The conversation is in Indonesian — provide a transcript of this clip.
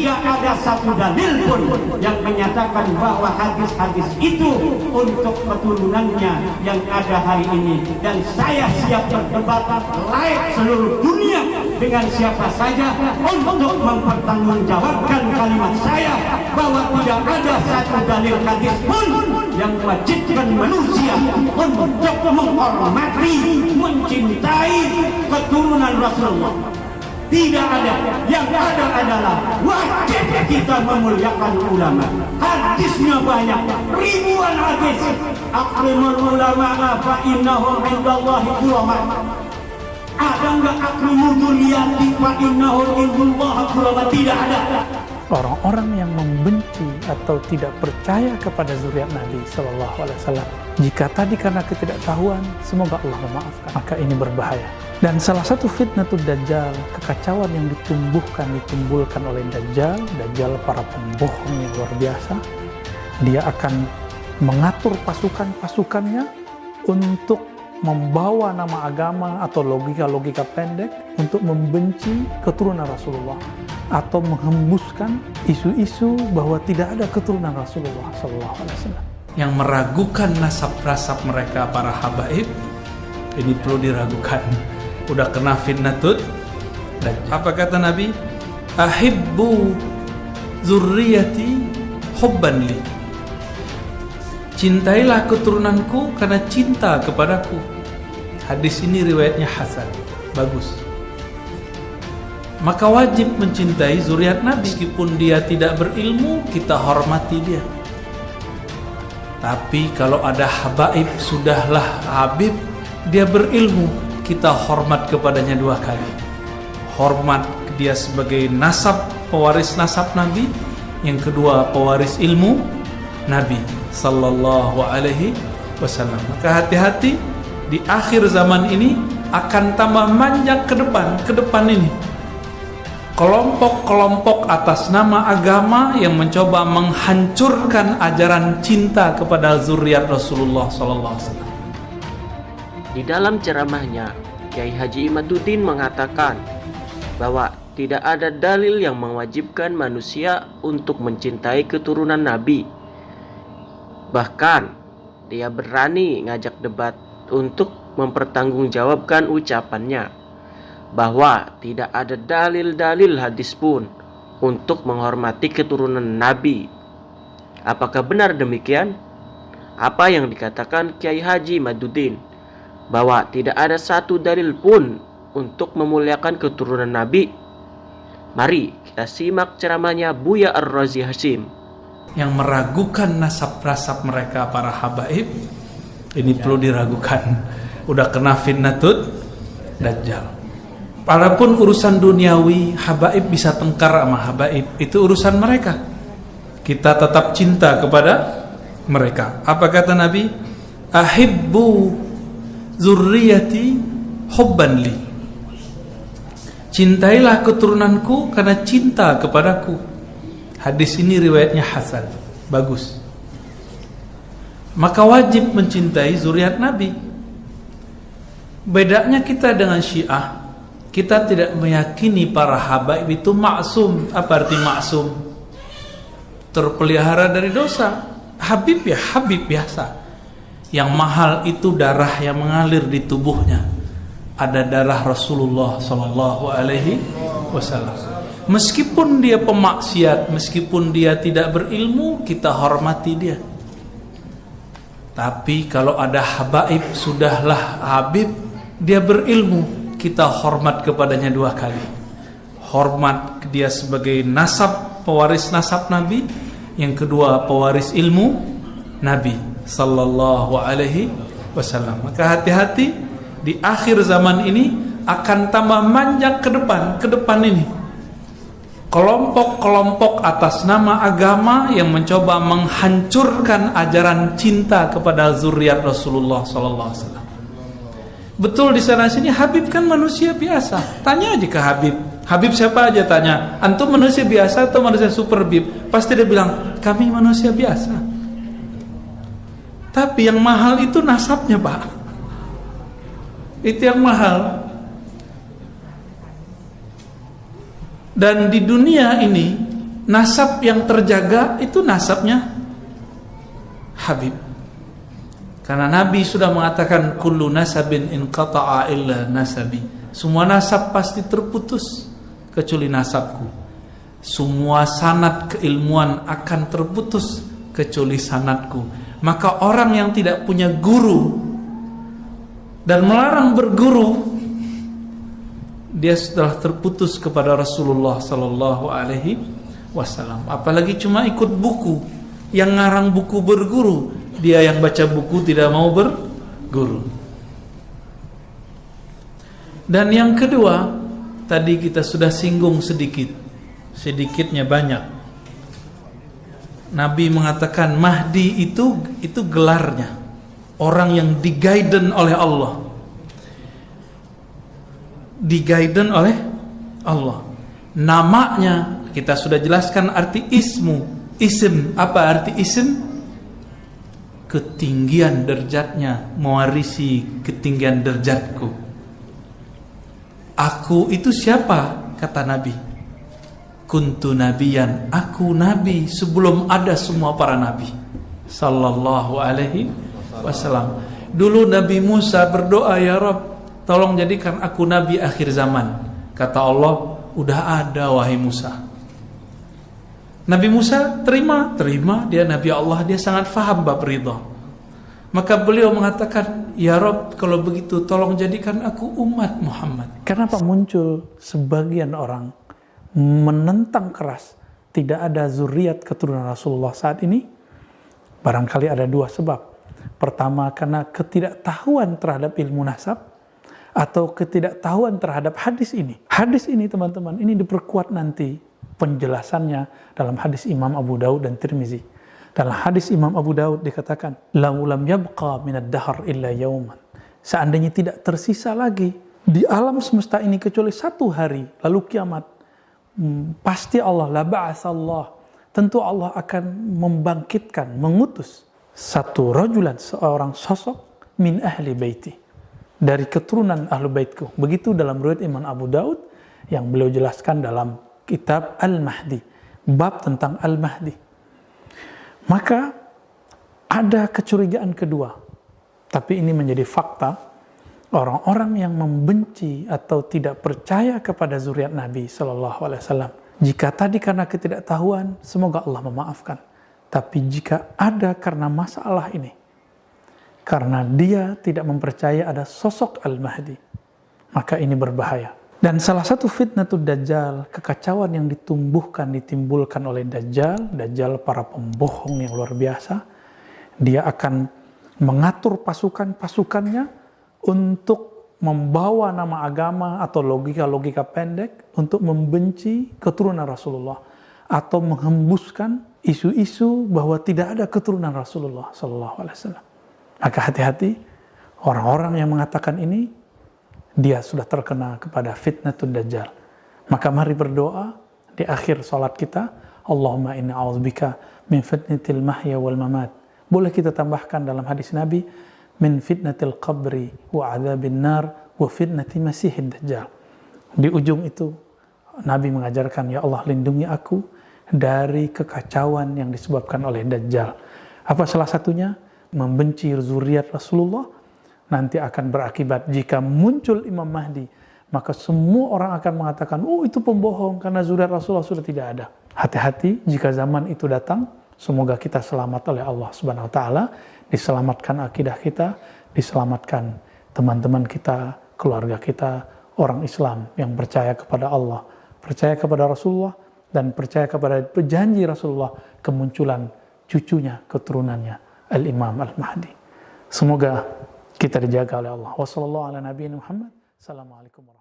tidak ada satu dalil pun yang menyatakan bahwa hadis-hadis itu untuk keturunannya yang ada hari ini. Dan saya siap berdebat live seluruh dunia dengan siapa saja untuk mempertanggungjawabkan kalimat saya bahwa tidak ada satu dalil hadis pun yang mewajibkan manusia untuk menghormati, mencintai keturunan Rasulullah. Tidak ada. Yang ada adalah wajib kita memuliakan ulama. Hadisnya banyak, ribuan hadis. Akrimul ulama fa innahum indallahi ulama. Ada enggak akrimul dunyati fa innahum indallahi ulama? Tidak ada. Orang-orang yang membenci atau tidak percaya kepada zuriat Nabi Sallallahu Alaihi Wasallam, jika tadi karena ketidaktahuan, semoga Allah memaafkan, maka ini berbahaya. Dan salah satu fitnatul Dajjal, kekacauan yang ditimbulkan oleh Dajjal para pembohong yang luar biasa. Dia akan mengatur pasukan-pasukannya untuk membawa nama agama atau logika-logika pendek untuk membenci keturunan Rasulullah, atau menghembuskan isu-isu bahwa tidak ada keturunan Rasulullah Sallallahu Alaihi Wasallam. Yang meragukan nasab-nasab mereka para habaib, ini perlu diragukan. Udah kena fitnatul Dajjal. Apa kata Nabi? Ahibbu zurriyati hubban li. Cintailah keturunanku karena cinta kepadaku. Hadis ini riwayatnya hasan, bagus. Maka wajib mencintai zuriat Nabi. Meskipun dia tidak berilmu, kita hormati dia. Tapi kalau ada habaib, sudahlah habib, dia berilmu, kita hormat kepadanya dua kali. Hormat dia sebagai nasab, pewaris nasab Nabi. Yang kedua, pewaris ilmu Nabi Sallallahu Alaihi Wasallam. Maka hati-hati, di akhir zaman ini akan tambah manjak ke depan ini. Kelompok-kelompok atas nama agama yang mencoba menghancurkan ajaran cinta kepada zuriat Rasulullah SAW. Di dalam ceramahnya, Kiai Haji Imaduddin mengatakan bahwa tidak ada dalil yang mewajibkan manusia untuk mencintai keturunan Nabi. Bahkan, dia berani ngajak debat untuk mempertanggungjawabkan ucapannya bahwa tidak ada dalil-dalil hadis pun untuk menghormati keturunan Nabi. Apakah benar demikian? Apa yang dikatakan Kiai Haji Imaduddin, bahwa tidak ada satu dalil pun untuk memuliakan keturunan Nabi? Mari kita simak ceramahnya Buya Ar-Razi Hashim. Yang meragukan nasab-nasab mereka para habaib, ini perlu diragukan. Udah kena fitnatul Dajjal. Adapun urusan duniawi, habaib bisa tengkar sama habaib, itu urusan mereka. Kita tetap cinta kepada mereka. Apa kata Nabi? Ahibbu zurriyati hubban li. Cintailah keturunanku karena cinta kepadaku. Hadis ini riwayatnya hasan, bagus. Maka wajib mencintai zuriat Nabi. Bedanya kita dengan Syiah, kita tidak meyakini para habaib itu maksum. Apa arti maksum? Terpelihara dari dosa. Habib ya habib biasa. Yang mahal itu darah yang mengalir di tubuhnya. Ada darah Rasulullah Sallallahu Alaihi Wasallam. Meskipun dia pemaksiat, meskipun dia tidak berilmu, kita hormati dia. Tapi kalau ada habaib, sudahlah habib, dia berilmu, kita hormat kepadanya dua kali. Hormat dia sebagai nasab, pewaris nasab Nabi. Yang kedua, pewaris ilmu Nabi Sallallahu Alaihi Wasallam. Maka hati-hati, di akhir zaman ini akan tambah manjak ke depan ini. Kelompok-kelompok atas nama agama yang mencoba menghancurkan ajaran cinta kepada zuriat Rasulullah SAW. Betul di sana sini Habib kan manusia biasa. Tanya aja ke Habib. Habib siapa aja tanya. Antum manusia biasa atau manusia super bib? Pasti dia bilang kami manusia biasa. Tapi yang mahal itu nasabnya, Pak. Itu yang mahal. Dan di dunia ini nasab yang terjaga itu nasabnya Habib. Karena Nabi sudah mengatakan kullu nasabin inqata'a illa nasabi. Semua nasab pasti terputus kecuali nasabku. Semua sanad keilmuan akan terputus kecuali sanadku. Maka orang yang tidak punya guru dan melarang berguru, dia sudah terputus kepada Rasulullah sallallahu alaihi wasallam. Apalagi cuma ikut buku, yang ngarang buku berguru, dia yang baca buku tidak mau berguru. Dan yang kedua, tadi kita sudah singgung sedikitnya banyak. Nabi mengatakan Mahdi itu gelarnya, orang yang diguiden oleh Allah. Diguiden oleh Allah. Namanya kita sudah jelaskan arti isim. Apa arti isim? Ketinggian derajatnya, mewarisi ketinggian derajatku. Aku itu siapa? Kata Nabi. Kuntu nabiyan, aku nabi sebelum ada semua para nabi. Sallallahu alaihi wasallam. Dulu Nabi Musa berdoa, ya Rabb, tolong jadikan aku nabi akhir zaman. Kata Allah, udah ada wahai Musa. Nabi Musa terima, dia Nabi Allah, dia sangat faham bab ridha. Maka beliau mengatakan, ya Rabb, kalau begitu tolong jadikan aku umat Muhammad. Kenapa muncul sebagian orang menentang keras tidak ada zuriat keturunan Rasulullah saat ini? Barangkali ada dua sebab. Pertama, karena ketidaktahuan terhadap ilmu nasab, atau ketidaktahuan terhadap hadis ini. Hadis ini teman-teman, ini diperkuat nanti penjelasannya dalam hadis Imam Abu Daud dan Tirmizi. Dalam hadis Imam Abu Daud dikatakan, "Lam yabqa minad dahr illa yauman." Seandainya tidak tersisa lagi di alam semesta ini kecuali satu hari, lalu kiamat, pasti Allah, la ba'atsallah, tentu Allah akan membangkitkan, mengutus satu rajulan, seorang sosok min ahli baiti, dari keturunan ahlu baitku. Begitu dalam riwayat Imam Abu Daud yang beliau jelaskan dalam kitab Al-Mahdi, bab tentang Al-Mahdi. Maka ada kecurigaan kedua, tapi ini menjadi fakta. Orang-orang yang membenci atau tidak percaya kepada zuriat Nabi Sallallahu Alaihi Wasallam, jika tadi karena ketidaktahuan, semoga Allah memaafkan. Tapi jika ada karena masalah ini, karena dia tidak mempercaya ada sosok Al-Mahdi, maka ini berbahaya. Dan salah satu fitnatul Dajjal, kekacauan yang ditimbulkan oleh Dajjal para pembohong yang luar biasa, dia akan mengatur pasukannya untuk membawa nama agama atau logika-logika pendek untuk membenci keturunan Rasulullah, atau menghembuskan isu-isu bahwa tidak ada keturunan Rasulullah Sallallahu Alaihi Wasallam. Maka hati-hati orang-orang yang mengatakan ini, dia sudah terkena kepada fitnatul Dajjal. Maka mari berdoa di akhir salat kita, Allahumma inni a'udzubika min fitnatil mahya wal mamat. Boleh kita tambahkan dalam hadis Nabi, min fitnatil qabri wa adzabin nar wa fitnati masihid dajjal. Di ujung itu Nabi mengajarkan, ya Allah, lindungi aku dari kekacauan yang disebabkan oleh Dajjal. Apa salah satunya? Membenci zuriat Rasulullah. Nanti akan berakibat jika muncul Imam Mahdi, maka semua orang akan mengatakan, oh itu pembohong karena zuriat Rasulullah sudah tidak ada. Hati-hati jika zaman itu datang. Semoga kita selamat oleh Allah Subhanahu wa taala, diselamatkan akidah kita, diselamatkan teman-teman kita, keluarga kita, orang Islam yang percaya kepada Allah, percaya kepada Rasulullah, dan percaya kepada janji Rasulullah kemunculan cucunya, keturunannya, Al-Imam Al-Mahdi. Semoga kita dijaga oleh Allah. Wassalamualaikum warahmatullahi wabarakatuh.